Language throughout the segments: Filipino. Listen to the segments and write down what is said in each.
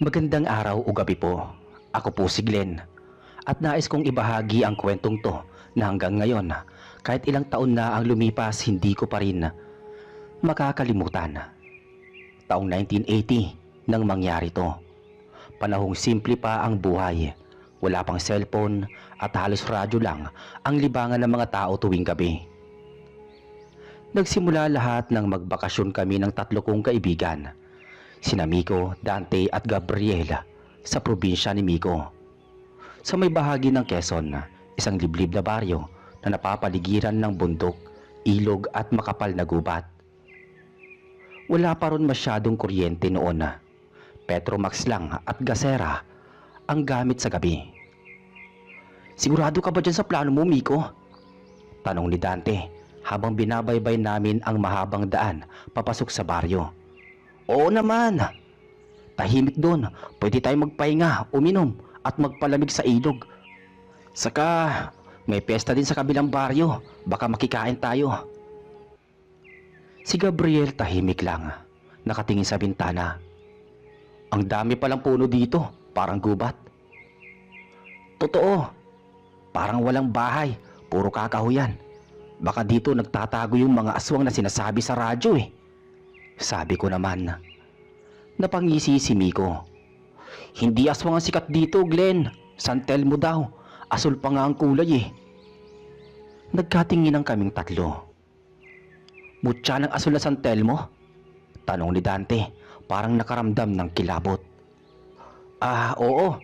Magandang araw o gabi po. Ako po si Glenn at nais kong ibahagi ang kwentong to na hanggang ngayon, kahit ilang taon na ang lumipas, hindi ko pa rin makakalimutan. Taong 1980 nang mangyari to. Panahong simple pa ang buhay. Wala pang cellphone at halos radyo lang ang libangan ng mga tao tuwing gabi. Nagsimula lahat nang magbakasyon kami ng tatlo kong kaibigan, sina Miko, Dante at Gabriel, sa probinsya ni Miko. Sa may bahagi ng Quezon, isang liblib na baryo na napapaligiran ng bundok, ilog at makapal na gubat. Wala pa ron masyadong kuryente noon. Petromax lang at gasera ang gamit sa gabi. "Sigurado ka ba dyan sa plano mo, Miko?" tanong ni Dante habang binabaybay namin ang mahabang daan papasok sa baryo. "Oo naman. Tahimik doon. Pwede tayong magpahinga, uminom at magpalamig sa ilog. Saka may piyesta din sa kabilang baryo. Baka makikain tayo." Si Gabriel tahimik lang, nakatingin sa bintana. "Ang dami palang puno dito, parang gubat." "Totoo. Parang walang bahay, puro kakahuyan. Baka dito nagtatago yung mga aswang na sinasabi sa radyo eh," sabi ko naman. Napangisi si Miko. "Hindi aswang ang sikat dito, Glenn. San Telmo daw. Asul pa nga ang kulay eh." Nagkatinginan kaming tatlo. "Mutya ng asul na San Telmo?" tanong ni Dante, parang nakaramdam ng kilabot. Oo.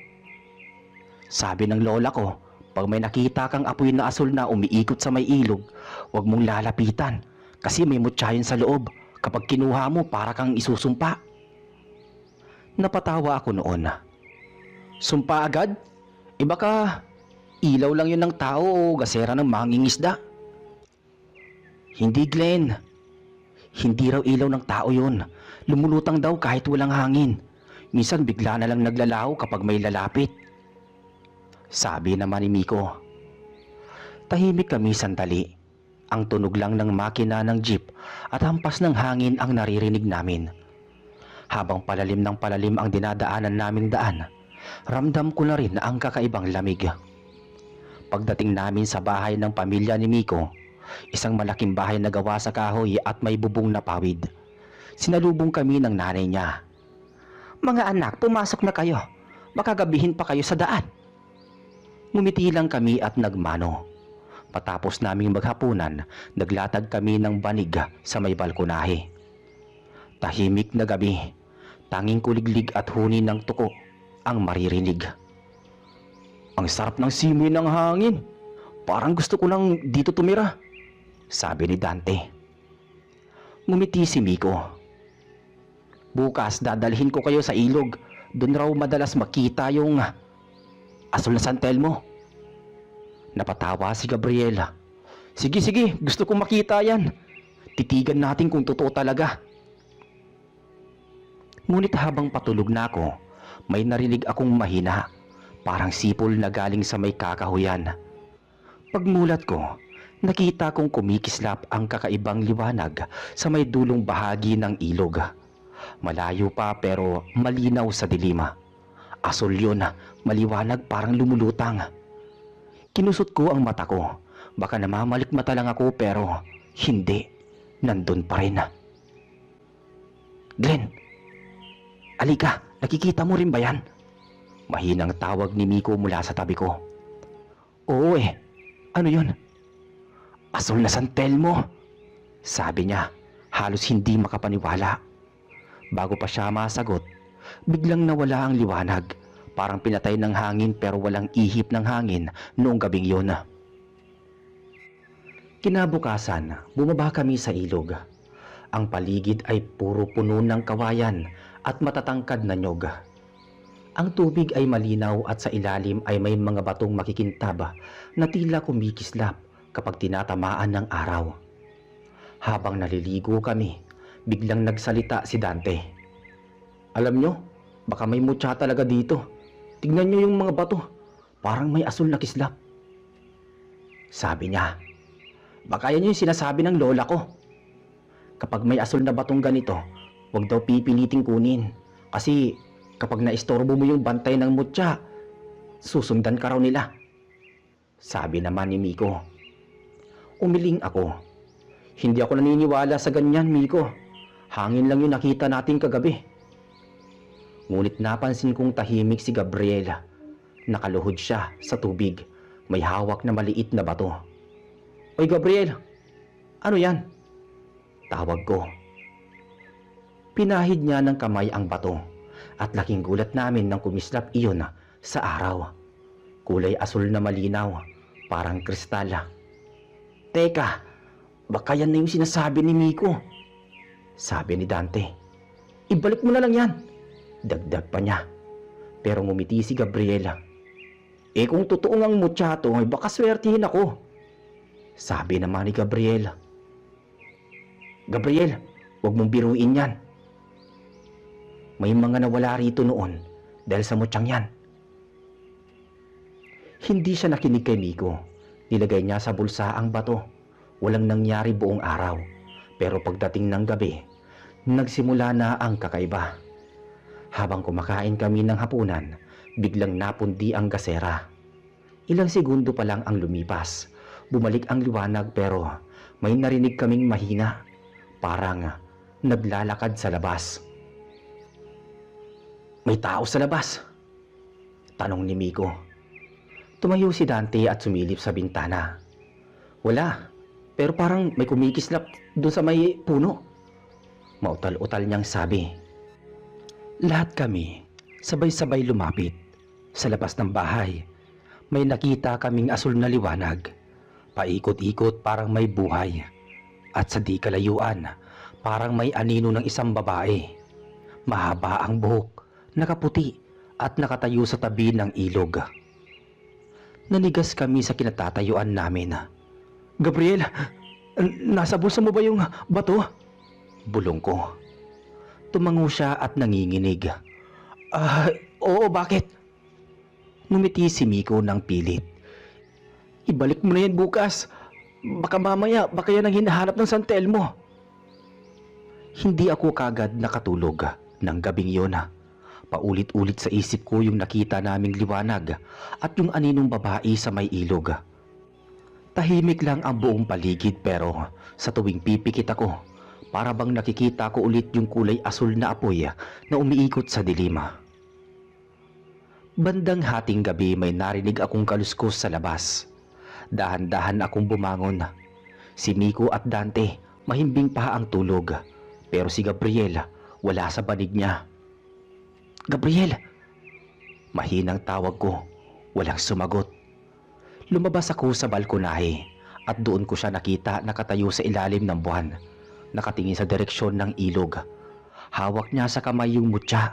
Sabi ng lola ko, pag may nakita kang apoy na asul na umiikot sa may ilog, huwag mong lalapitan kasi may mutya yun sa loob. Kapag kinuha mo, para kang isusumpa." Napatawa ako noon. "Sumpa agad? Baka ilaw lang yun ng tao o gasera ng mangingisda." "Hindi, Glenn. Hindi raw ilaw ng tao yun. Lumulutang daw kahit walang hangin. Minsan bigla na lang naglalaho kapag may lalapit," sabi naman ni Miko. Tahimik kami sandali. Ang tunog lang ng makina ng jeep at hampas ng hangin ang naririnig namin. Habang palalim ng palalim ang dinadaanan naming daan, ramdam ko na rin ang kakaibang lamig. Pagdating namin sa bahay ng pamilya ni Miko, isang malaking bahay na gawa sa kahoy at may bubong na pawid, sinalubong kami ng nanay niya. "Mga anak, pumasok na kayo. Baka gabihin pa kayo sa daan." Ngumiti lang kami at nagmano. Patapos naming maghapunan, naglatag kami ng banig sa may balkonahe. Tahimik na gabi. Tanging kuliglig at huni ng tuko ang maririnig. "Ang sarap ng simoy ng hangin. Parang gusto ko nang dito tumira," sabi ni Dante. Ngumiti si Miko. "Bukas dadalhin ko kayo sa ilog. Doon raw madalas makita yung asul na San Telmo." Napatawa si Gabriela. Sige, gusto kong makita yan. Titigan natin kung totoo talaga." Ngunit habang patulog na ako, may narinig akong mahina, parang sipol na galing sa may kakahuyan. Pagmulat ko, nakita kong kumikislap ang kakaibang liwanag sa may dulong bahagi ng ilog. Malayo pa pero malinaw sa dilim. Asul yun, maliwanag, parang lumulutang. Kinusot ko ang mata ko. Baka namamalikmata lang ako pero hindi. Nandun pa rin. "Glenn, alika, nakikita mo rin ba yan?" Mahinang tawag ni Miko mula sa tabi ko. "Oo eh, ano yun?" "Asul na San Telmo," sabi niya, halos hindi makapaniwala. Bago pa siya masagot, biglang nawala ang liwanag. Parang pinatay ng hangin pero walang ihip ng hangin noong gabing yun. Kinabukasan, bumaba kami sa ilog. Ang paligid ay puro puno ng kawayan at matatangkad na nyog. Ang tubig ay malinaw at sa ilalim ay may mga batong makikintab na tila kumikislap kapag tinatamaan ng araw. Habang naliligo kami, biglang nagsalita si Dante. "Alam nyo, baka may mutya talaga dito. Tignan nyo yung mga bato. Parang may asul na kislap," sabi niya. "Baka yan yung sinasabi ng lola ko. Kapag may asul na batong ganito, huwag daw pipiliting kunin. Kasi Kapag naistorbo mo yung bantay ng mutya, susundan ka raw nila. Sabi naman ni Miko. Umiling ako. Hindi ako naniniwala sa ganyan, Miko. Hangin lang yung nakita natin kagabi. Ngunit napansin kong tahimik si Gabriel. Nakaluhod siya sa tubig. May hawak na maliit na bato. Oy Gabriel, ano yan? Tawag ko. Pinahid niya ng kamay ang bato at laking gulat namin nang kumislap iyon sa araw. Kulay asul na malinaw, parang kristal. Teka, baka yan na yung sinasabi ni Miko. Sabi ni Dante. Ibalik mo na lang yan. Dagdag pa niya. Pero ngumiti si Gabriela. Kung totoo ngang mutya to, baka swertihin ako. Sabi naman ni Gabriel. Gabriel, huwag mong biruin yan. May mga nawala rito noon dahil sa mutyang yan. Hindi siya nakinig kay Miko. Nilagay niya sa bulsa ang bato. Walang nangyari buong araw. Pero pagdating ng gabi, nagsimula na ang kakaiba. Habang kumakain kami ng hapunan, biglang napundi ang gasera. Ilang segundo pa lang ang lumipas. Bumalik ang liwanag pero may narinig kaming mahina. Parang naglalakad sa labas. May tao sa labas? Tanong ni Miko. Tumayo si Dante at sumilip sa bintana. Wala, pero parang may kumikislap doon sa may puno. Mautal-utal niyang sabi. Lahat kami sabay-sabay lumapit. Sa labas ng bahay, may nakita kaming asul na liwanag. Paikot-ikot parang may buhay. At sa di kalayuan, parang may anino ng isang babae. Mahaba ang buhok, nakaputi at nakatayo sa tabi ng ilog. Nanigas kami sa kinatatayuan namin. Gabriel, nasa bulsa mo ba yung bato? Bulong ko. Tumango siya at nanginginig. Oo, bakit? Ngumiti si Miko ng pilit. Ibalik mo na yan bukas. Baka mamaya, baka yan ang hinahanap ng santel mo. Hindi ako kagad nakatulog ng gabing yun. Paulit-ulit sa isip ko yung nakita naming liwanag at yung aninong babae sa may ilog. Tahimik lang ang buong paligid pero sa tuwing pipikit ako, para bang nakikita ko ulit yung kulay asul na apoy na umiikot sa dilim. Bandang hating gabi may narinig akong kaluskos sa labas. Dahan-dahan akong bumangon. Si Miko at Dante mahimbing pa ang tulog pero si Gabriel wala sa banig niya. Gabriel! Mahinang tawag ko, walang sumagot. Lumabas ako sa balkonahe at doon ko siya nakita nakatayo sa ilalim ng buwan, nakatingin sa direksyon ng ilog. Hawak niya sa kamay yung mutya,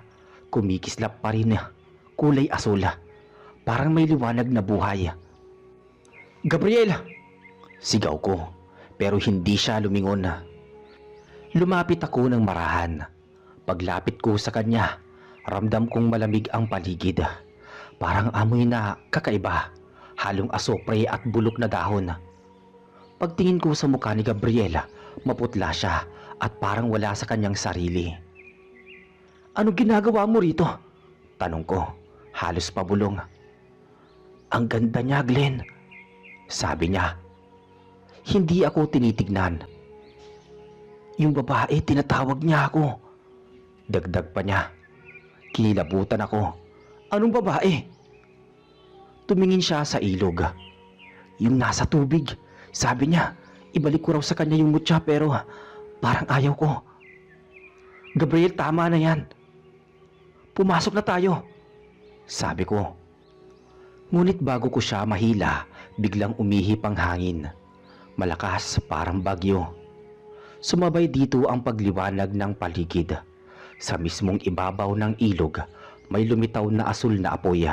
kumikislap pa rin, kulay asul, parang may liwanag na buhay. Gabriel! Sigaw ko, pero hindi siya lumingon. Lumapit ako ng marahan. Paglapit ko sa kanya, ramdam kong malamig ang paligid. Parang amoy na kakaiba, halong asopre at bulok na dahon. Pagtingin ko sa mukha ni Gabriel, maputla siya at parang wala sa kanyang sarili. Ano ginagawa mo rito? Tanong ko, halos pabulong. Ang ganda niya, Glenn. Sabi niya. Hindi ako tinitignan. Yung babae, tinatawag niya ako. Dagdag pa niya. Kinilabutan ako. Anong babae? Tumingin siya sa ilog. Yung nasa tubig. Sabi niya, ibalik ko raw sa kanya yung mutya pero parang ayaw ko. Gabriel, tama na yan. Pumasok na tayo. Sabi ko. Ngunit bago ko siya mahila, biglang umihip ang hangin. Malakas, parang bagyo. Sumabay dito ang pagliwanag ng paligid. Sa mismong ibabaw ng ilog, may lumitaw na asul na apoy.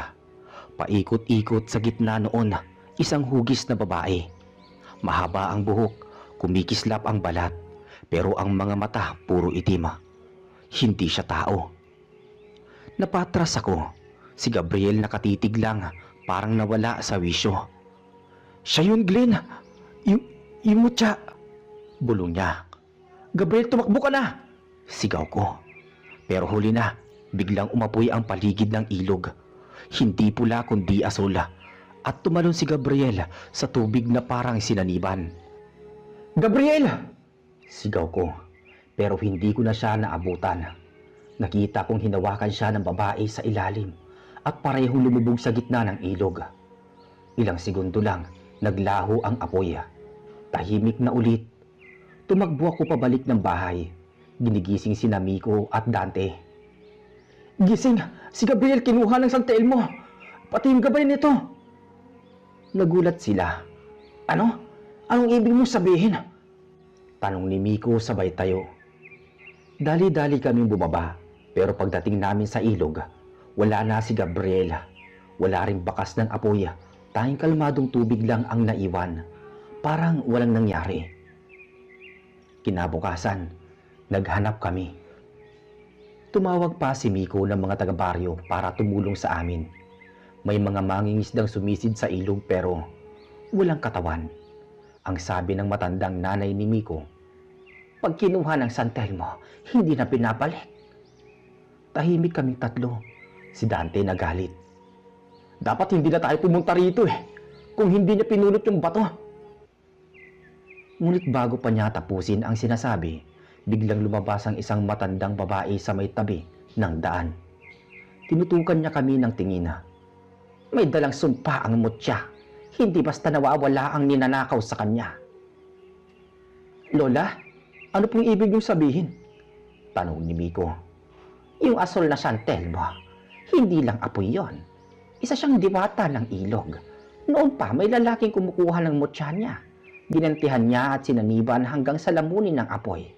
Paikot-ikot sa gitna noon, isang hugis na babae. Mahaba ang buhok, kumikislap ang balat, pero ang mga mata puro itim. Hindi siya tao. Napatras ako. Si Gabriel nakatitig lang, parang nawala sa wisyo. Siya yun, Glenn. Yung mutya. Bulong niya. Gabriel, tumakbo ka na! Sigaw ko. Pero huli na. Biglang umapoy ang paligid ng ilog. Hindi pula kundi asul. At tumalon si Gabriel sa tubig na parang sinaniban. "Gabriel!" Sigaw ko, pero hindi ko na siya naabutan. Nakita kong hinawakan siya ng babae sa ilalim at parehong lumubog sa gitna ng ilog. Ilang segundo lang, naglaho ang apoy. Tahimik na ulit. Tumakbo ako pabalik ng bahay. Ginigising si Miko at Dante. "Gising! Si Gabriel kinuha ng Santel mo! Pati yung gabay nito!" Nagulat sila. "Ano? Anong ibig mong sabihin?" Tanong ni Miko sabay tayo. Dali-dali kaming bumaba, pero pagdating namin sa ilog, wala na si Gabriel. Wala ring bakas ng apoy, tanging kalmadong tubig lang ang naiwan. Parang walang nangyari. Kinabukasan, naghanap kami. Tumawag pa si Miko ng mga taga-baryo para tumulong sa amin. May mga mangingisdang sumisid sa ilog pero walang katawan. Ang sabi ng matandang nanay ni Miko, "Pag kinuha ng Santel mo, hindi na pinabalik." Tahimik kaming tatlo. Si Dante nagalit. "Dapat hindi na tayo pumunta rito kung hindi niya pinulot yung bato." Ngunit bago pa niya tapusin ang sinasabi, biglang lumabas ang isang matandang babae sa may tabi ng daan. Tinutukan niya kami ng tingin. "May dalang sumpa ang mutya. Hindi basta nawawala ang ninanakaw sa kanya." "Lola, ano pong ibig niyong sabihin?" Tanong ni Miko. "Yung asul na Santel mo, hindi lang apoy yon. Isa siyang diwata ng ilog. Noon pa may lalaking kumukuha ng mutya niya. Ginantihan niya at sinaniban hanggang sa lamunin ng apoy.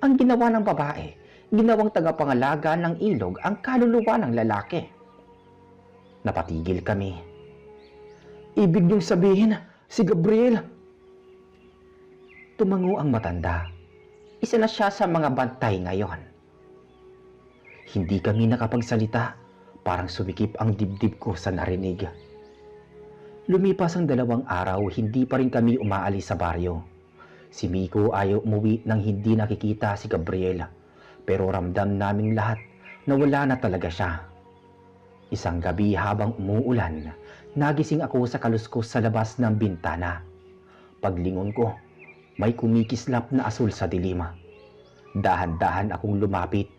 Ang ginawa ng babae, ginawang tagapangalaga ng ilog ang kaluluwa ng lalaki." Napatigil kami. "Ibig niyong sabihin, si Gabriel?" Tumango ang matanda. "Isa na siya sa mga bantay ngayon." Hindi kami nakapagsalita. Parang sumikip ang dibdib ko sa narinig. Lumipas ang 2 araw, hindi pa rin kami umaalis sa baryo. Si Miko ayaw umuwi nang hindi nakikita si Gabriel. Pero ramdam naming lahat na wala na talaga siya. Isang gabi habang umuulan, nagising ako sa kaluskos sa labas ng bintana. Paglingon ko, may kumikislap na asul sa dilim. Dahan-dahan akong lumapit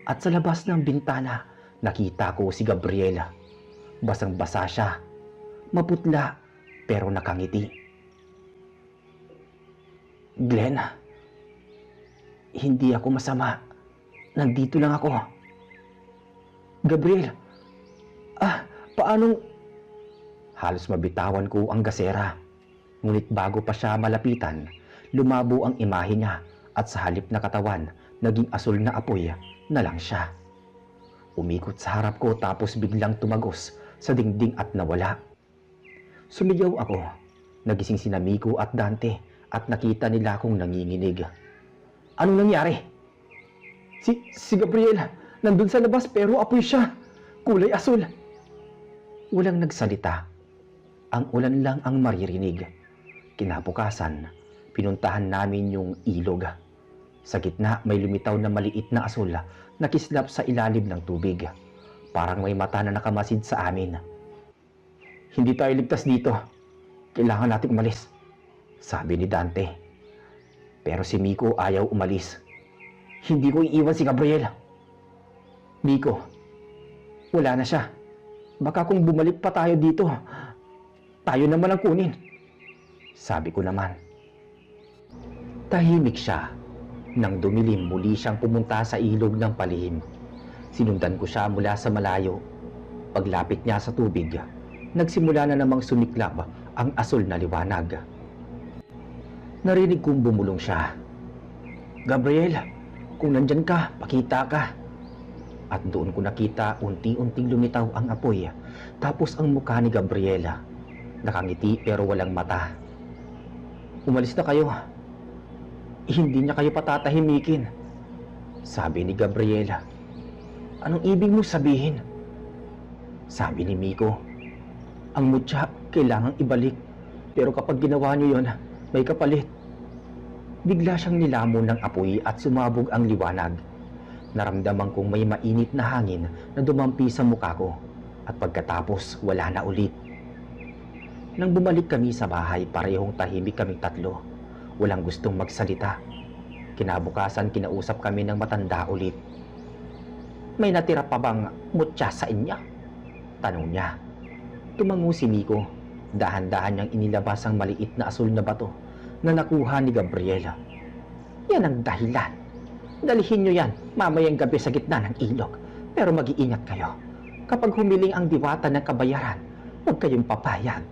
at sa labas ng bintana, nakita ko si Gabriela. Basang-basa siya, maputla pero nakangiti. "Glenn, hindi ako masama. Nandito lang ako." "Gabriel, paanong..." Halos mabitawan ko ang gasera. Ngunit bago pa siya malapitan, lumabo ang imahe niya at sa halip na katawan, naging asul na apoy na lang siya. Umikot sa harap ko tapos biglang tumagos sa dingding at nawala. Sumigaw ako. Nagising si Miko at Dante at nakita nila akong nanginginig. "Anong nangyari?" Si Gabriel, nandun sa labas pero apoy siya. Kulay asul." Walang nagsalita. Ang ulan lang ang maririnig. Kinabukasan, pinuntahan namin yung ilog. Sa gitna may lumitaw na maliit na asul na kislap sa ilalim ng tubig. Parang may mata na nakamasid sa amin. "Hindi tayo ligtas dito. Kailangan natin umalis," sabi ni Dante. Pero si Miko ayaw umalis. "Hindi ko iiwan si Gabriel." "Miko, wala na siya. Baka kung bumalik pa tayo dito, tayo naman ang kunin," sabi ko naman. Tahimik siya. Nang dumilim, muli siyang pumunta sa ilog ng palihim. Sinundan ko siya mula sa malayo. Paglapit niya sa tubig, nagsimula na namang sumiklab ang asul na liwanag. Narinig kong bumulong siya. "Gabriel, kung nandyan ka, pakita ka." At doon ko nakita unti-unting lumitaw ang apoy, tapos ang mukha ni Gabriela. Nakangiti pero walang mata. "Umalis na kayo. Hindi niya kayo patatahimikin," sabi ni Gabriela. "Anong ibig mo sabihin?" Sabi ni Miko. "Ang mutya kailangang ibalik, pero kapag ginawa niyo yon, may kapalit." Bigla siyang nilamon ng apoy at sumabog ang liwanag. Naramdaman kong may mainit na hangin na dumampi sa mukha ko at pagkatapos wala na ulit. Nang bumalik kami sa bahay, parehong tahimik kaming tatlo. Walang gustong magsalita. Kinabukasan, kinausap kami ng matanda ulit. "May natira pa bang mutya sa inyo?" tanong niya. Tumango si Miko. Dahan-dahan niyang inilabas ang maliit na asul na bato na nakuha ni Gabriela. "Yan ang dahilan. Dalhin niyo yan mamayang gabi sa gitna ng ilog. Pero mag-iingat kayo. Kapag humiling ang diwata ng kabayaran, huwag kayong papayag."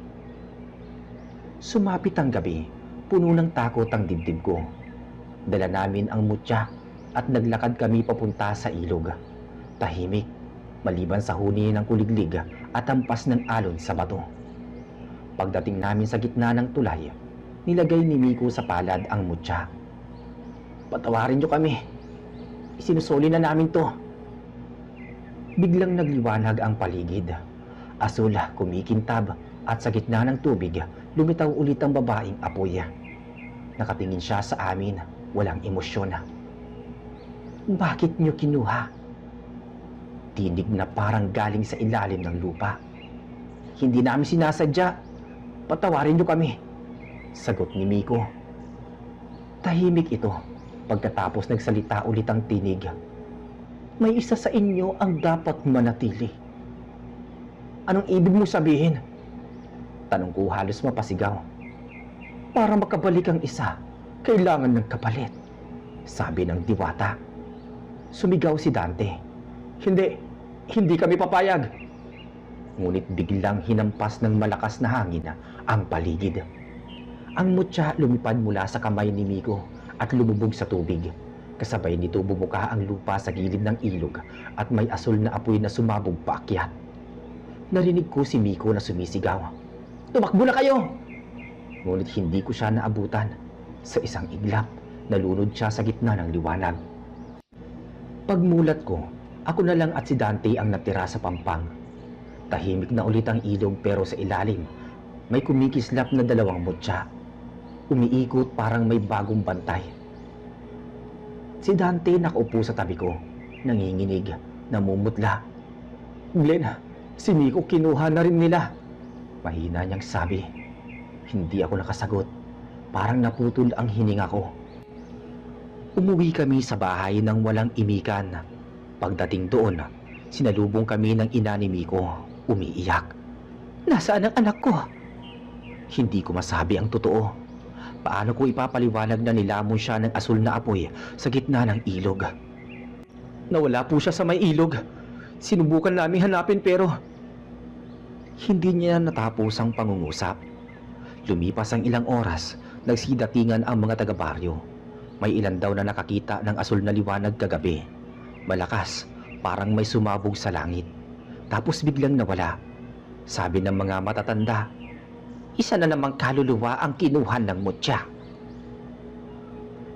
Sumapit ang gabi, puno ng takot ang dibdib ko. Dala namin ang mutya at naglakad kami papunta sa ilog. Tahimik, maliban sa huni ng kuliglig at hampas ng alon sa bato. Pagdating namin sa gitna ng tulay, nilagay ni Miko sa palad ang mutya. "Patawarin niyo kami. Isinusoli na namin to." Biglang nagliwanag ang paligid. Asul, kumikintab, at sa gitna ng tubig, lumitaw ulit ang babaeng apoy. Nakatingin siya sa amin, walang emosyon. "Bakit niyo kinuha?" Tinig na parang galing sa ilalim ng lupa. "Hindi namin sinasadya. Patawarin niyo kami," sagot ni Miko. Tahimik ito. Pagkatapos nagsalita ulit ang tinig. "May isa sa inyo ang dapat manatili." "Anong ibig mo sabihin?" tanong ko halos mapasigaw. "Para makabalik ang isa, kailangan ng kapalit," sabi ng diwata. Sumigaw si Dante. Hindi kami papayag." Ngunit biglang hinampas ng malakas na hangin ang paligid. Ang mutya lumipad mula sa kamay ni Miko at lumubog sa tubig. Kasabay nito bumuka ang lupa sa gilid ng ilog at may asul na apoy na sumabog paakyat. Narinig ko si Miko na sumisigaw, "Tumakbo na kayo!" Ngunit hindi ko siya naabutan. Sa isang iglap, nalunod siya sa gitna ng liwanag. Pagmulat ko, ako na lang at si Dante ang natira sa pampang. Tahimik na ulit ang ilog pero sa ilalim, may kumikislap na dalawang mutya. Umiikot parang may bagong bantay. Si Dante nakaupo sa tabi ko, nanginginig, namumutla. "Glenn, si Miko kinuha na rin nila," mahina niyang sabi. Hindi ako nakasagot. Parang naputol ang hininga ko. Umuwi kami sa bahay nang walang imikan. Pagdating doon, sinalubong kami ng ina ni Miko, umiiyak. "Nasaan ang anak ko?" Hindi ko masabi ang totoo. Paano ko ipapaliwanag na nilamon siya ng asul na apoy sa gitna ng ilog? "Nawala po siya sa may ilog. Sinubukan namin hanapin pero..." Hindi niya natapos ang pangungusap. Lumipas ang ilang oras, nagsidatingan ang mga taga-baryo. May ilan daw na nakakita ng asul na liwanag kagabi. Malakas, parang may sumabog sa langit. Tapos biglang nawala. Sabi ng mga matatanda, isa na namang kaluluwa ang kinuha ng mutya.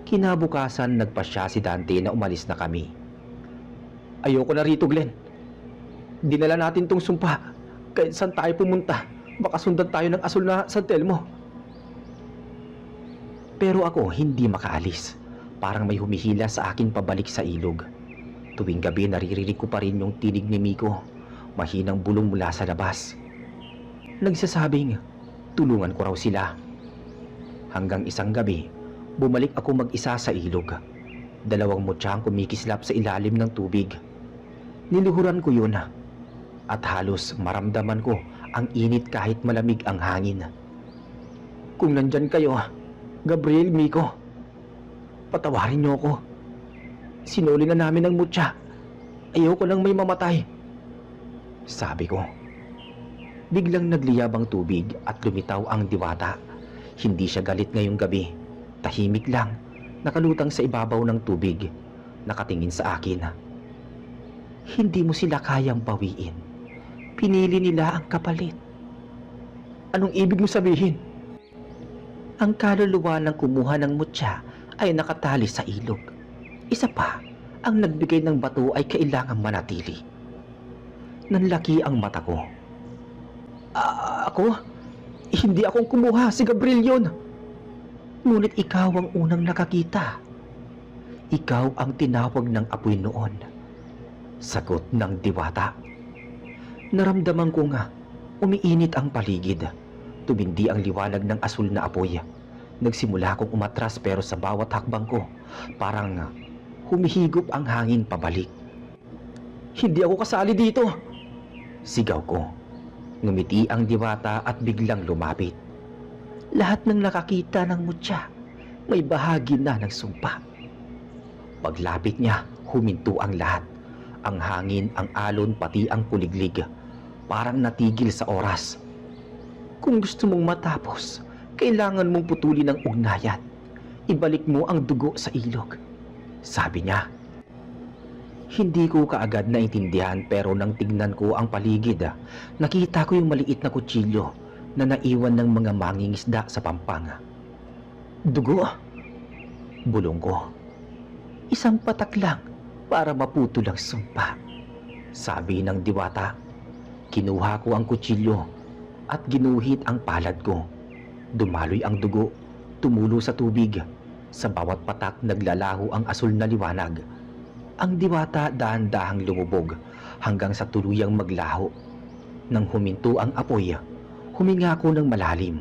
Kinabukasan, nagpasya si Dante na umalis na kami. "Ayoko na rito, Glenn. Dinala natin tong sumpa. Kahit saan tayo pumunta, baka sundan tayo ng asul na San Telmo." Pero ako hindi makaalis. Parang may humihila sa akin pabalik sa ilog. Tuwing gabi naririnig ko pa rin yung tinig ni Miko. Mahinang bulong mula sa labas. Nagsasabing, tulungan ko raw sila. Hanggang isang gabi, bumalik ako mag-isa sa ilog. Dalawang mutya ang kumikislap sa ilalim ng tubig. Niluhuran ko yun at halos maramdaman ko ang init kahit malamig ang hangin. "Kung nandyan kayo, Gabriel, Miko, patawarin niyo ako. Sinuli na namin ang mutya. Ayoko nang may mamatay," sabi ko. Biglang nagliyab ang tubig at lumitaw ang diwata. Hindi siya galit ngayong gabi. Tahimik lang, nakalutang sa ibabaw ng tubig. Nakatingin sa akin. "Hindi mo sila kayang bawiin. Pinili nila ang kapalit." "Anong ibig mo sabihin?" "Ang kaluluwa ng kumuha ng mutya ay nakatali sa ilog. Isa pa, ang nagbigay ng bato ay kailangang manatili." Nanlaki ang mata ko. Ako? Hindi akong kumuha, si Gabriel yun." "Ngunit ikaw ang unang nakakita. Ikaw ang tinawag ng apoy noon. Sagot ng diwata. Naramdaman ko nga, umiinit ang paligid. Tumindi ang liwanag ng asul na apoy. Nagsimula akong umatras pero sa bawat hakbang ko, parang humihigop ang hangin pabalik. Hindi ako kasali dito! Sigaw ko. Ngumiti ang diwata at biglang lumapit. Lahat ng nakakita ng mutya, may bahagi na ng sumpa. Paglapit niya, huminto ang lahat. Ang hangin, ang alon, pati ang kuliglig. Parang natigil sa oras. Kung gusto mong matapos, kailangan mong putulin ang ugnayan. Ibalik mo ang dugo sa ilog. Sabi niya. Hindi ko kaagad naintindihan pero nang tignan ko ang paligid, nakita ko yung maliit na kutsilyo na naiwan ng mga mangingisda sa pampang. Dugo? Bulong ko. Isang patak lang para maputol ang sumpa. Sabi ng diwata. Kinuha ko ang kutsilyo at ginuhit ang palad ko. Dumaloy ang dugo, tumulo sa tubig. Sa bawat patak naglalaho ang asul na liwanag. Ang diwata dahan-dahang lumubog hanggang sa tuluyang maglaho. Nang huminto ang apoy, huminga ko ng malalim.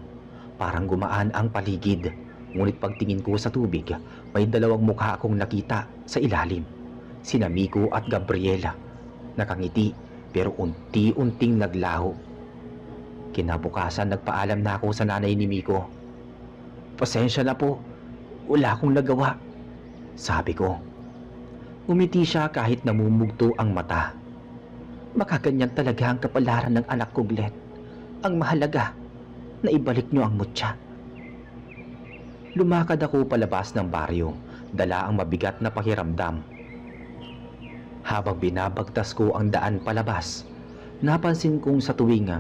Parang gumaan ang paligid. Ngunit pagtingin ko sa tubig, may dalawang mukha akong nakita sa ilalim. Sina Miko at Gabriela. Nakangiti pero unti-unting naglaho. Kinabukasan nagpaalam na ako sa nanay ni Miko. Pasensya na po, wala akong nagawa, sabi ko. Umiti siya kahit namumugto ang mata. Makaganyan talaga ang kapalaran ng anak ko, Glenn. Ang mahalaga, na ibalik niyo ang mutya. Lumakad ako palabas ng baryo, dala ang mabigat na pakiramdam. Habang binabagtas ko ang daan palabas, napansin kong sa tuwing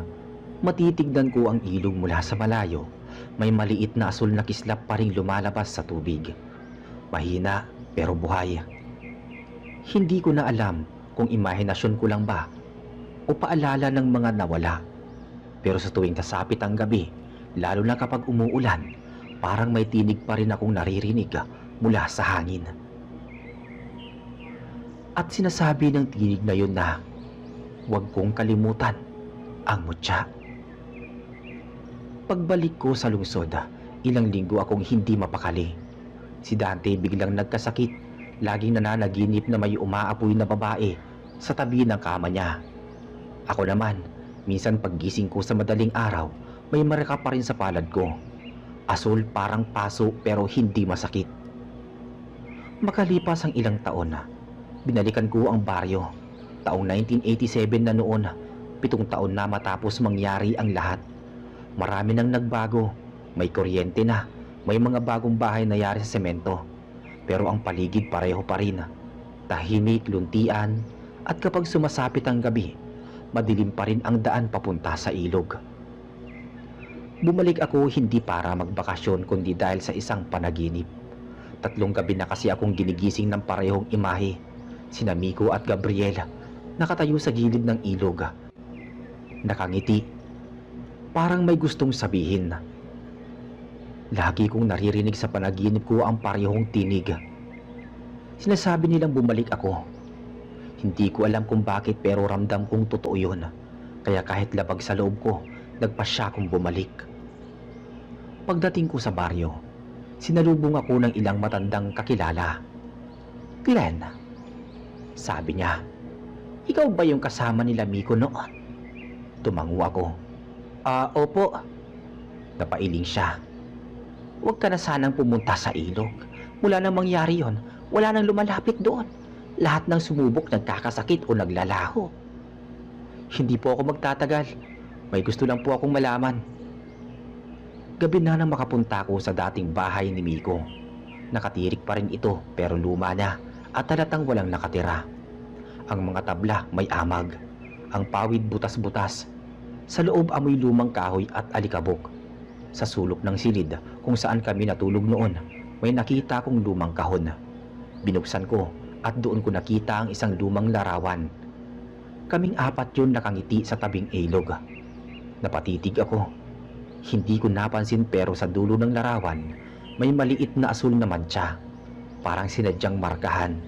matitignan ko ang ilog mula sa malayo, may maliit na asul na kislap pa ring lumalabas sa tubig. Mahina pero buhay. Hindi ko na alam kung imahinasyon ko lang ba o paalala ng mga nawala. Pero sa tuwing kasapit ang gabi, lalo na kapag umuulan, parang may tinig pa rin akong naririnig mula sa hangin. At sinasabi ng tinig na yun na huwag kong kalimutan ang mutya. Pagbalik ko sa lungsod, ilang linggo akong hindi mapakali. Si Dante biglang nagkasakit. Laging nananaginip na may umaapoy na babae sa tabi ng kama niya. Ako naman, minsan paggising ko sa madaling araw, may marka pa rin sa palad ko. Asul parang paso pero hindi masakit. Makalipas ang ilang taon, binalikan ko ang baryo. Taong 1987 na noon, 7 taon na matapos mangyari ang lahat. Marami nang nagbago, may kuryente na, may mga bagong bahay na yari sa semento. Pero ang paligid pareho pa rin. Tahimik, luntian, at kapag sumasapit ang gabi, madilim pa rin ang daan papunta sa ilog. Bumalik ako hindi para magbakasyon kundi dahil sa isang panaginip. 3 gabi na kasi akong ginigising ng parehong imahe. Sina Miko at Gabriela, nakatayo sa gilid ng ilog. Nakangiti. Parang may gustong sabihin. Lagi kong naririnig sa panaginip ko ang parehong tinig. Sinasabi nilang bumalik ako. Hindi ko alam kung bakit pero ramdam kong totoo yun. Kaya kahit labag sa loob ko, nagpasya kong bumalik. Pagdating ko sa baryo, sinalubong ako ng ilang matandang kakilala. Glenn, sabi niya, ikaw ba yung kasama nila Miko noon? Tumango ako. Opo. Napailing siya. Huwag ka na sanang pumunta sa ilog. Wala nang mangyari yon. Wala nang lumalapit doon. Lahat ng sumubok nagkakasakit o naglalaho. Hindi po ako magtatagal. May gusto lang po akong malaman. Gabi na nang makapunta ko sa dating bahay ni Miko. Nakatirik pa rin ito pero luma na at halatang walang nakatira. Ang mga tabla may amag. Ang pawid butas-butas. Sa loob amoy lumang kahoy at alikabok. Sa sulok ng silid kung saan kami natulog noon, may nakita kong lumang kahon. Binuksan ko at doon ko nakita ang isang lumang larawan. Kaming 4 yun nakangiti sa tabing ilog. Napatitig ako. Hindi ko napansin pero sa dulo ng larawan, may maliit na asul na mantsa. Parang sinadyang markahan.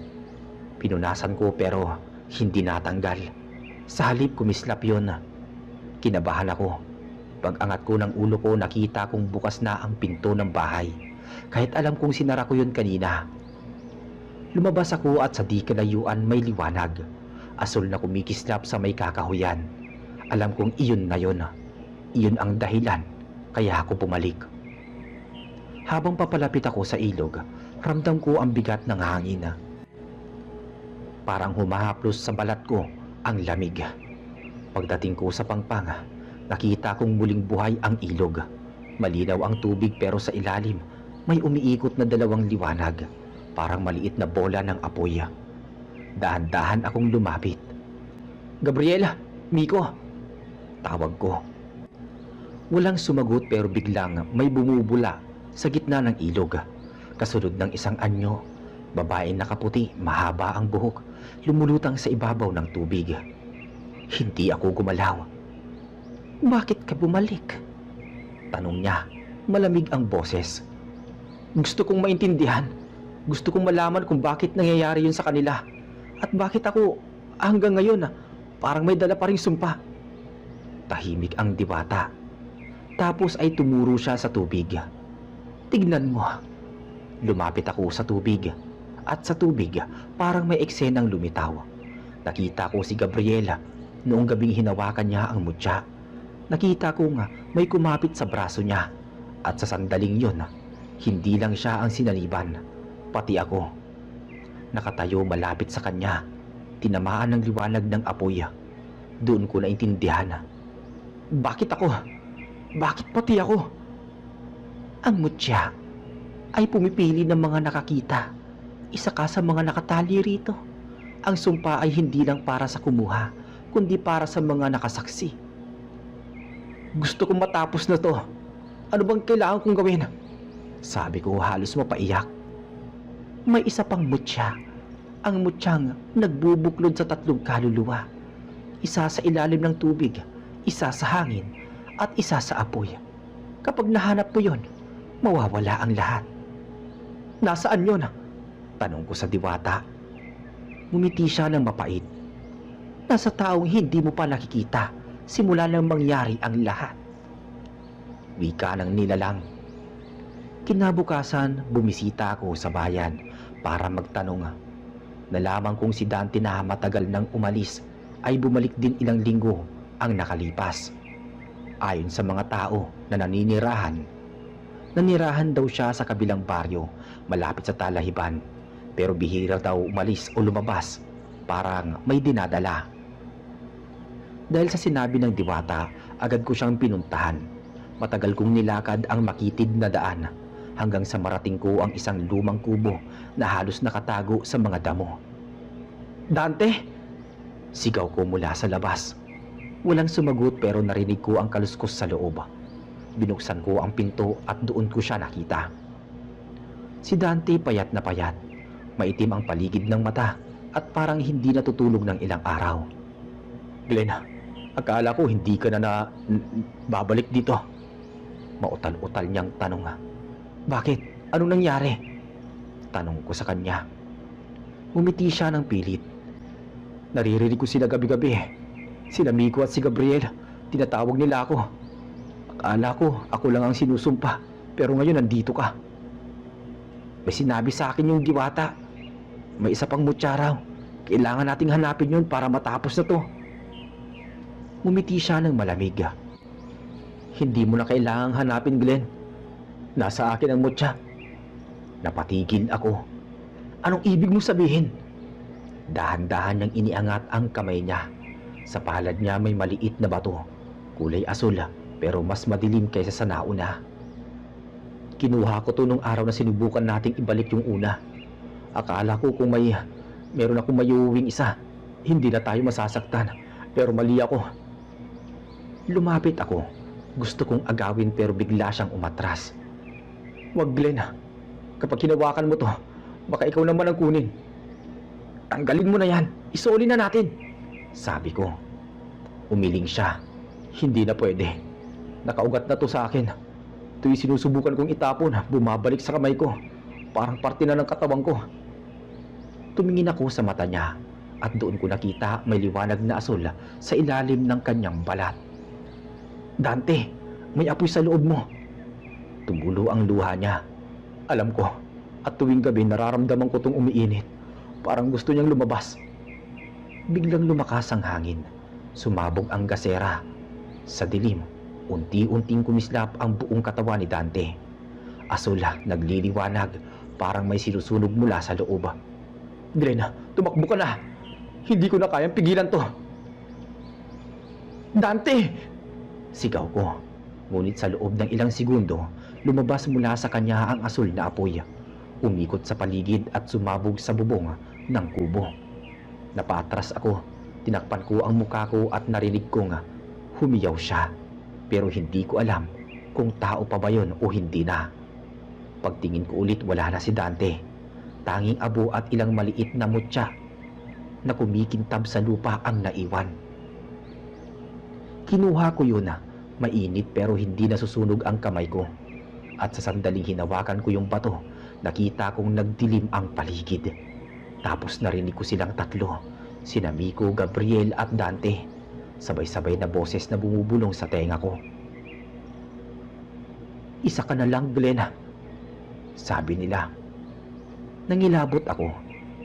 Pinunasan ko pero hindi natanggal. Sa halip kumislap yun. Kinabahan ako. Pag-angat ko ng ulo ko, nakita kong bukas na ang pinto ng bahay. Kahit alam kong sinara ko yun kanina. Lumabas ako at sa di kalayuan may liwanag. Asul na kumikislap sa may kakahuyan. Alam kong iyon na yun. Iyon ang dahilan kaya ako bumalik. Habang papalapit ako sa ilog, ramdam ko ang bigat ng hangin. Parang humahaplos sa balat ko ang lamig. Pagdating ko sa pangpang, nakita kong muling buhay ang ilog. Malinaw ang tubig pero sa ilalim may umiikot na dalawang liwanag, parang maliit na bola ng apoy. Dahan-dahan akong lumapit. "Gabriela! Miko!" Tawag ko. Walang sumagot pero biglang may bumubula sa gitna ng ilog. Kasunod ng isang anyo, babaeng nakaputi, mahaba ang buhok, lumulutang sa ibabaw ng tubig. Hindi ako gumalaw. "Bakit ka bumalik?" Tanong niya. Malamig ang boses. Gusto kong maintindihan. Gusto kong malaman kung bakit nangyayari yun sa kanila. At bakit ako hanggang ngayon parang may dala pa ring sumpa. Tahimik ang diwata. Tapos ay tumuro siya sa tubig. "Tignan mo." Lumapit ako sa tubig. At sa tubig parang may eksenang lumitaw. Nakita ko si Gabriela noong gabing hinawakan niya ang mutya. Nakita ko nga may kumapit sa braso niya. At sa sandaling yun, hindi lang siya ang sinaliban, pati ako. Nakatayo malapit sa kanya, tinamaan ng liwanag ng apoy. Doon ko naintindihan. Bakit ako? Bakit pati ako? Ang mutya ay pumipili ng mga nakakita. Isa ka sa mga nakatali rito. Ang sumpa ay hindi lang para sa kumuha, kundi para sa mga nakasaksi. Gusto kong matapos na to. Ano bang kailangan kong gawin? Sabi ko halos mapaiyak. May isa pang mutya. Ang mutyang nagbubuklod sa tatlong kaluluwa. Isa sa ilalim ng tubig, isa sa hangin, at isa sa apoy. Kapag nahanap mo yon, mawawala ang lahat. Nasaan yon? Tanong ko sa diwata. Ngumiti siya ng mapait. Nasa taong hindi mo pa nakikita simula nang mangyari ang lahat. Wika ng nilalang. Kinabukasan, bumisita ako sa bayan para magtanong. Nalaman kong si Dante na matagal nang umalis ay bumalik din ilang linggo ang nakalipas. Ayon sa mga tao na nanirahan daw siya sa kabilang baryo malapit sa Talahiban, pero bihira daw umalis o lumabas, parang may dinadala. Dahil sa sinabi ng diwata, agad ko siyang pinuntahan. Matagal kong nilakad ang makitid na daan hanggang sa marating ko ang isang lumang kubo na halos nakatago sa mga damo. "Dante!" Sigaw ko mula sa labas. Walang sumagot pero narinig ko ang kaluskos sa loob. Binuksan ko ang pinto at doon ko siya nakita. Si Dante payat na payat. Maitim ang paligid ng mata at parang hindi natutulog ng ilang araw. "Glenn, akala ko hindi ka na babalik dito." Mautal-utal niyang tanong. "Bakit? Anong nangyari?" Tanong ko sa kanya. Umiti siya ng pilit. "Naririnig ko sila gabi-gabi. Sila Miko at si Gabriel. Tinatawag nila ako. Akala ko ako lang ang sinusumpa. Pero ngayon nandito ka." "May sinabi sa akin yung diwata. May isa pang mutya raw. Kailangan nating hanapin yun para matapos na to." Umiti siya ng malamig. "Hindi mo na kailangang hanapin, Glenn. Nasa akin ang mutya." Napatigil ako. "Anong ibig mo sabihin?" Dahan-dahan niyang iniangat ang kamay niya. Sa palad niya may maliit na bato. Kulay asul pero mas madilim kaysa sa nauna. "Kinuha ko to nung araw na sinubukan nating ibalik yung una. Akala ko kung meron akong mayuwing isa, hindi na tayo masasaktan. Pero mali ako." Lumapit ako. Gusto kong agawin pero bigla siyang umatras. "Wag, Glenn. Kapag hinawakan mo to, baka ikaw naman ang kunin. Tanggalin mo na yan. Isoli na natin." Sabi ko. Umiling siya. "Hindi na pwede. Nakaugat na to sa akin. Tuwing sinusubukan kong itapon, bumabalik sa kamay ko. Parang parte na ng katawan ko. Tumingin ako sa mata niya at doon ko nakita may liwanag na asul sa ilalim ng kanyang balat. Dante, may apoy sa loob mo. Tumulo ang luha niya. Alam ko, at tuwing gabi nararamdaman ko itong umiinit. Parang gusto niyang lumabas. Biglang lumakas ang hangin. Sumabog ang gasera. Sa dilim, unti-unting kumislap ang buong katawan ni Dante. Asul nagliliwanag, parang may sinusunog mula sa loob. Glenn, tumakbo ka na. Hindi ko na kayang pigilan to. Dante! Sigaw ko. Ngunit sa loob ng ilang segundo, lumabas mula sa kanya ang asul na apoy. Umikot sa paligid at sumabog sa bubong ng kubo. Napatras ako. Tinakpan ko ang muka ko at narinig kong humiyaw siya. Pero hindi ko alam kung tao pa ba yun o hindi na. Pagtingin ko ulit, wala na si Dante. Tanging abo at ilang maliit na mutya na kumikintab sa lupa ang naiwan. Kinuha ko yun. Mainit pero hindi nasusunog ang kamay ko. At sa sandaling hinawakan ko yung bato, nakita kong nagdilim ang paligid. Tapos narinig ko silang tatlo, sina Miko, Gabriel at Dante. Sabay-sabay na boses na bumubulong sa tenga ko. Isa ka na lang, Glenn, sabi nila. Nangilabot ako.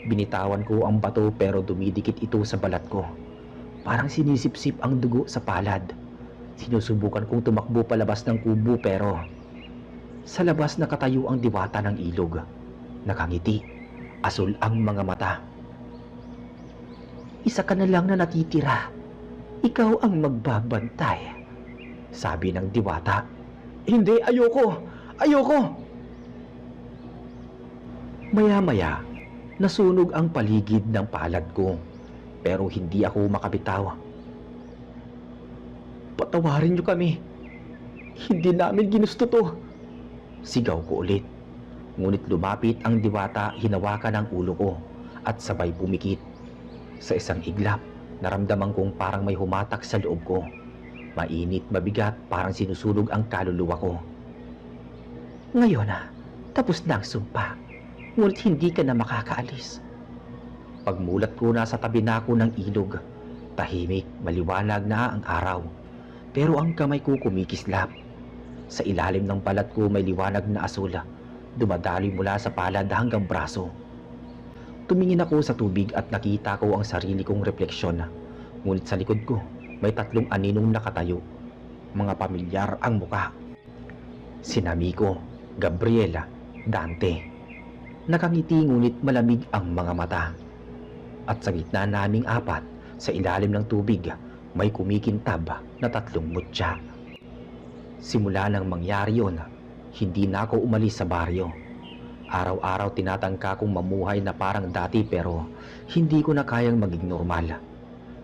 Binitawan ko ang bato pero dumidikit ito sa balat ko. Parang sinisipsip ang dugo sa palad. Sinusubukan kong tumakbo palabas ng kubo pero sa labas nakatayo ang diwata ng ilog. Nakangiti. Asul ang mga mata. Isa ka na lang na natitira. Ikaw ang magbabantay, sabi ng diwata. Hindi, ayoko! Ayoko! Maya-maya, nasunog ang paligid ng palad ko. Pero hindi ako makabitaw. Patawarin niyo kami. Hindi namin ginusto to. Sigaw ko ulit. Ngunit lumapit ang diwata, hinawakan ang ulo ko at sabay pumikit. Sa isang iglap, naramdaman kong parang may humatak sa loob ko. Mainit, mabigat, parang sinusunog ang kaluluwa ko. Ngayon tapos na ang sumpa. Ngunit hindi ka na makakaalis. Pagmulat ko, nasa tabi na ako ng ilog. Tahimik, maliwanag na ang araw. Pero ang kamay ko kumikislap. Sa ilalim ng balat ko may liwanag na asul. Dumadaloy mula sa palad hanggang braso. Tumingin ako sa tubig at nakita ko ang sarili kong refleksyon. Ngunit sa likod ko, may tatlong aninong nakatayo. Mga pamilyar ang muka. Sina Miko, Gabriela, Dante. Nakangiti ngunit malamig ang mga mata. At sa gitna naming apat, sa ilalim ng tubig, may kumikintab na tatlong mutya. Simula nang mangyari yun, hindi na ako umalis sa baryo. Araw-araw tinatangka kong mamuhay na parang dati pero hindi ko na kayang maging normal.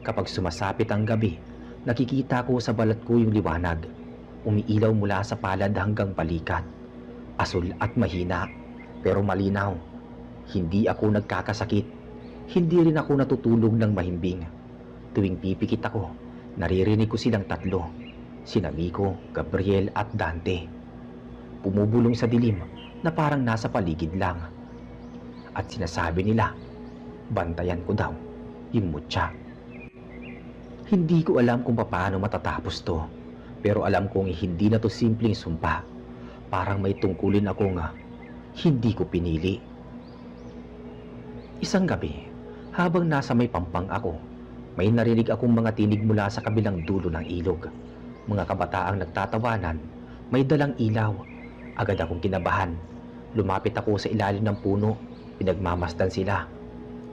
Kapag sumasapit ang gabi, nakikita ko sa balat ko yung liwanag. Umiilaw mula sa palad hanggang balikat. Asul at mahina, pero malinaw. Hindi ako nagkakasakit. Hindi rin ako natutulog ng mahimbing. Tuwing pipikit ako, naririnig ko silang tatlo. Sina Miko, Gabriel at Dante. Pumubulong sa dilim na parang nasa paligid lang. At sinasabi nila, bantayan ko daw yung mutya. Hindi ko alam kung paano matatapos to. Pero alam kong hindi na to simpleng sumpa. Parang may tungkulin akong hindi ko pinili. Isang gabi, habang nasa may pampang ako, may narinig akong mga tinig mula sa kabilang dulo ng ilog. Mga kabataang nagtatawanan, may dalang ilaw. Agad akong kinabahan. Lumapit ako sa ilalim ng puno. Pinagmamasdan sila.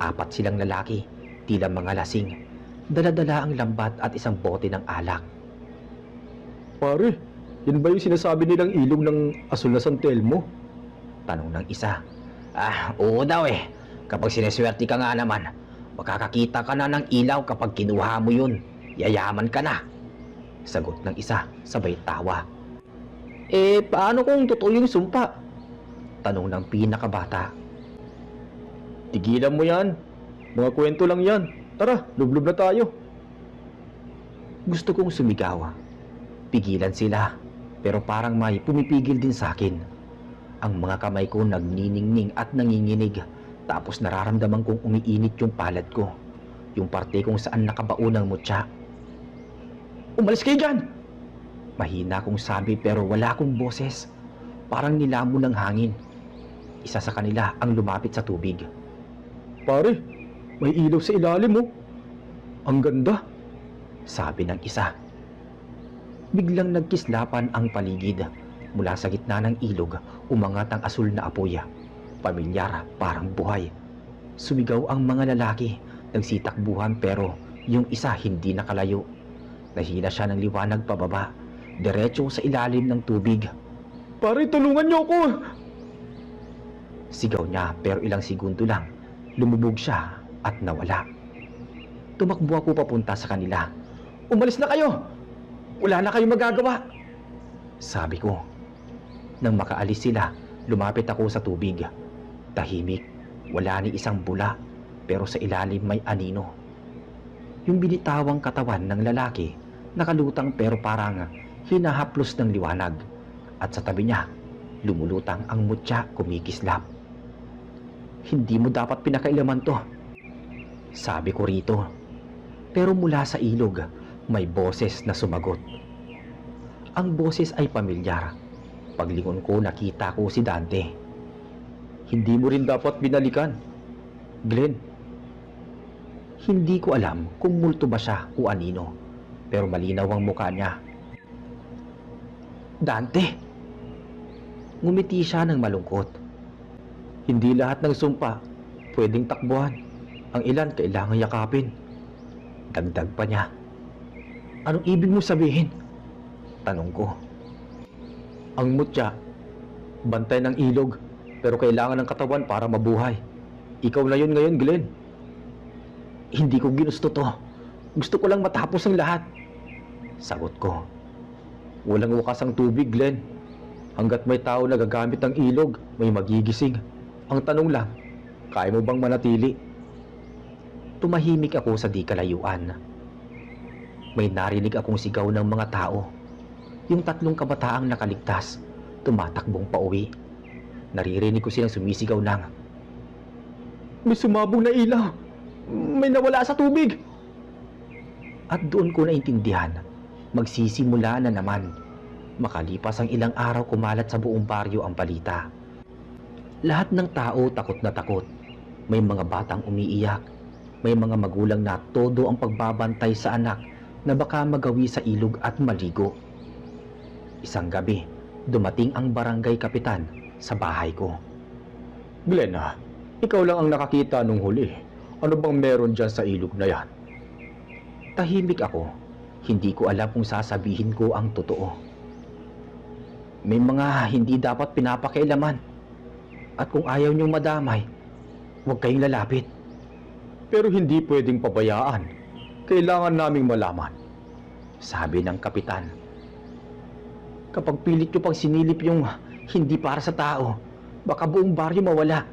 4 silang lalaki, tila mga lasing. Dala-dala ang lambat at isang bote ng alak. Pare, yan ba yung sinasabi nilang ilog ng asul na San Telmo? Tanong ng isa. Oo daw eh. Kapag sineswerte ka nga naman, makakakita ka na ng ilaw kapag kinuha mo yun. Yayaman ka na. Sagot ng isa, sabay tawa. Paano kung totoo yung sumpa? Tanong ng pinakabata. Tigilan mo yan. Mga kwento lang yan. Tara, lublub na tayo. Gusto kong sumigaw. Pigilan sila, pero parang may pumipigil din sa akin. Ang mga kamay ko nagniningning at nanginginig, tapos nararamdaman kong umiinit yung palad ko, yung parte kung saan nakabaon ang mutya. "Umalis kayo dyan!" Mahina kong sabi pero wala akong boses. Parang nilamon ng hangin. Isa sa kanila ang lumapit sa tubig. "Pare, may ilaw sa ilalim mo. Ang ganda," sabi ng isa. Biglang nagkislapan ang paligid. Mula sa gitna ng ilog, umangat ang asul na apoy. Pamilyar, parang buhay. Sumigaw ang mga lalaki, nagsitakbuhan pero yung isa hindi nakalayo. Nahila siya ng liwanag pababa, diretso sa ilalim ng tubig. "Pare, tulungan niyo ako!" Sigaw niya pero ilang segundo lang, lumubog siya at nawala. Tumakbo ako papunta sa kanila. "Umalis na kayo! Wala na kayong magagawa!" sabi ko. Nang makaalis sila, lumapit ako sa tubig. Tahimik, wala ni isang bula, pero sa ilalim may anino. Yung binitawang katawan ng lalaki, nakalutang pero parang hinahaplos ng liwanag. At sa tabi niya, lumulutang ang mutya kumikislap. "Hindi mo dapat pinakailaman to," sabi ko rito. Pero mula sa ilog, may boses na sumagot. Ang boses ay pamilyar. Paglingon ko, nakita ko si Dante. "Hindi mo rin dapat binalikan, Glenn." Hindi ko alam kung multo ba siya o anino, pero malinaw ang mukha niya. "Dante!" Ngumiti siya ng malungkot. "Hindi lahat ng sumpa pwedeng takbuhan. Ang ilan kailangang yakapin." Dagdag pa niya. "Anong ibig mo sabihin?" tanong ko. "Ang mutya, bantay ng ilog, pero kailangan ng katawan para mabuhay. Ikaw na yun ngayon, Glenn." "Hindi ko ginusto to. Gusto ko lang matapos ang lahat," sagot ko. "Walang wakas ang tubig, Glenn. Hanggat may tao na gagamit ng ilog, may magigising. Ang tanong lang, kaya mo bang manatili?" Tumahimik ako sa di kalayuan. May narinig akong sigaw ng mga tao. Yung 3 kabataang nakaligtas, tumatakbong pauwi. Naririnig ko silang sumisigaw ng, "May sumabog na ilaw! May nawala sa tubig!" At doon ko naintindihan, magsisimula na naman. Makalipas ang ilang araw, kumalat sa buong baryo ang balita. Lahat ng tao takot na takot. May mga batang umiiyak. May mga magulang na todo ang pagbabantay sa anak na baka magawi sa ilog at maligo. Isang gabi, dumating ang barangay kapitan sa bahay ko. "Glenn, ikaw lang ang nakakita nung huli. Ano bang meron dyan sa ilog na yan?" Tahimik ako. Hindi ko alam kung sasabihin ko ang totoo. "May mga hindi dapat pinapakialaman. At kung ayaw niyong madamay, huwag kayong lalapit." "Pero hindi pwedeng pabayaan. Kailangan naming malaman," sabi ng kapitan. "Kapag pilit nyo pang sinilip yung hindi para sa tao, baka buong baryo mawala.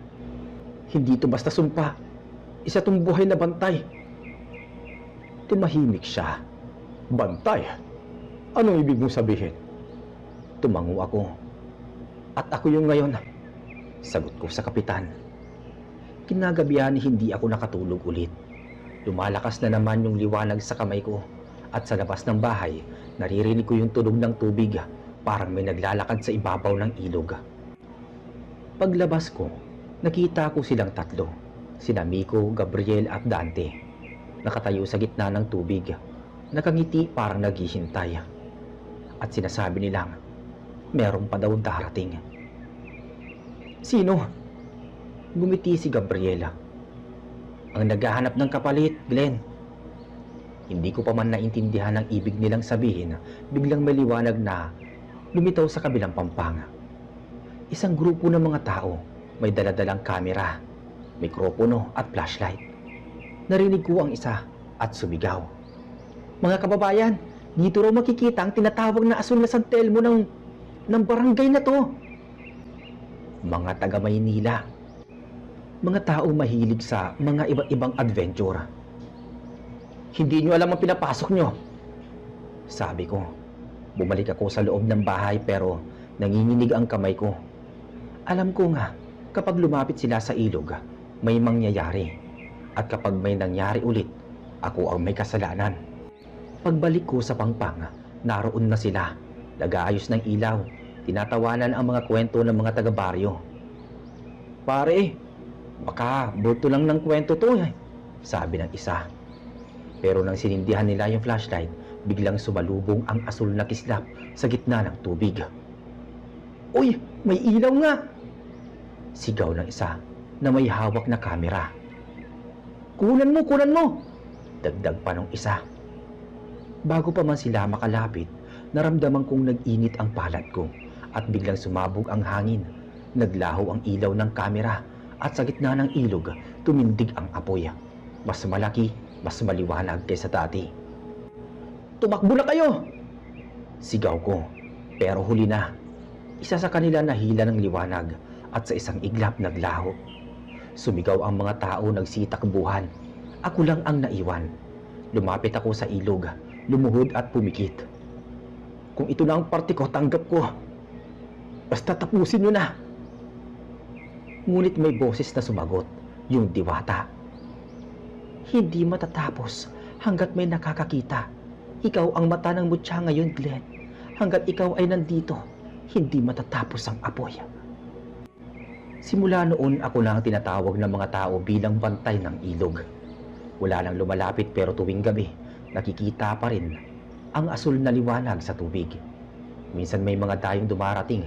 Hindi ito basta sumpa. Isa tong buhay na bantay." Tumahimik siya. "Bantay? Anong ibig mong sabihin?" Tumango ako. "At ako yung ngayon," sagot ko sa kapitan. Kinagabihan hindi ako nakatulog ulit. Lumalakas na naman yung liwanag sa kamay ko. At sa labas ng bahay, naririnig ko yung tunog ng tubig. Parang may naglalakad sa ibabaw ng ilog. Paglabas ko, nakita ko silang 3. Sina Miko, Gabriel at Dante. Nakatayo sa gitna ng tubig. Nakangiti parang naghihintay. At sinasabi nilang, meron pa daw darating. "Sino?" Gumiti si Gabriela. "Ang naghahanap ng kapalit, Glenn." Hindi ko pa man naintindihan ang ibig nilang sabihin, biglang may liwanag na lumitaw sa kabilang pampanga. Isang grupo ng mga tao, may daladalang kamera, mikropono at flashlight. Narinig ko ang isa at sumigaw. "Mga kababayan, dito raw makikita ang tinatawag na asul na San Telmo ng barangay na to." Mga taga Maynila. Mga tao mahilig sa mga iba't ibang adventure. "Hindi nyo alam ang pinapasok nyo," sabi ko. Bumalik ako sa loob ng bahay pero nanginginig ang kamay ko. Alam ko nga, kapag lumapit sila sa ilog, may mangyayari. At kapag may nangyari ulit, ako ang may kasalanan. Pagbalik ko sa pangpang, naroon na sila. Nag-aayos ng ilaw, tinatawanan ang mga kwento ng mga taga-baryo. Pare, baka bulto lang ng kwento to eh, sabi ng isa. Pero nang sinindihan nila yung flashlight, biglang sumalubong ang asul na kislap sa gitna ng tubig. Uy, may ilaw nga! Sigaw ng isa na may hawak na kamera. Kunan mo, kunan mo! Dagdag pa ng isa. Bago pa man sila makalapit, naramdaman kong nag-init ang palad ko at biglang sumabog ang hangin. Naglaho ang ilaw ng kamera at sa gitna ng ilog, tumindig ang apoy. Mas malaki, mas maliwanag kaysa dati. Tumakbo na kayo! Sigaw ko, pero huli na. Isa sa kanila nahila ng liwanag at sa isang iglap naglaho. Sumigaw ang mga tao nagsitakbuhan. Ako lang ang naiwan. Lumapit ako sa ilog, lumuhod at pumikit. Kung ito na ang parte ko, tanggap ko. Basta tapusin nyo na. Ngunit may boses na sumagot, yung diwata. Hindi matatapos hanggat may nakakakita. Ikaw ang mata ng mutya ngayon, Glenn. Hanggat ikaw ay nandito, hindi matatapos ang apoy. Simula noon ako na ang tinatawag ng mga tao bilang bantay ng ilog. Wala nang lumalapit pero tuwing gabi, nakikita pa rin ang asul na liwanag sa tubig. Minsan may mga dayong dumarating,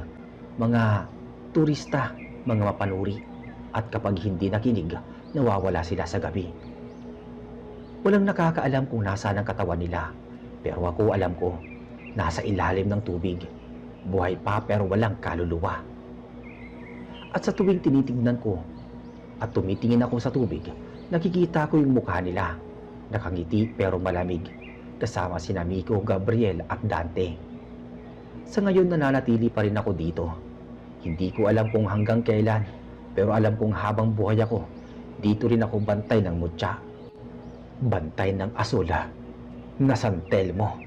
mga turista, mga mapanuri, at kapag hindi nakinig, nawawala sila sa gabi. Walang nakakaalam kung nasaan ang katawan nila, pero ako alam ko, nasa ilalim ng tubig. Buhay pa pero walang kaluluwa. At sa tuwing tinitignan ko at tumitingin ako sa tubig, nakikita ko yung mukha nila. Nakangiti pero malamig, kasama sina Miko, Gabriel at Dante. Sa ngayon nananatili pa rin ako dito. Hindi ko alam kung hanggang kailan, pero alam kong habang buhay ako, dito rin ako bantay ng mutya. Bantay ng asula na San Telmo.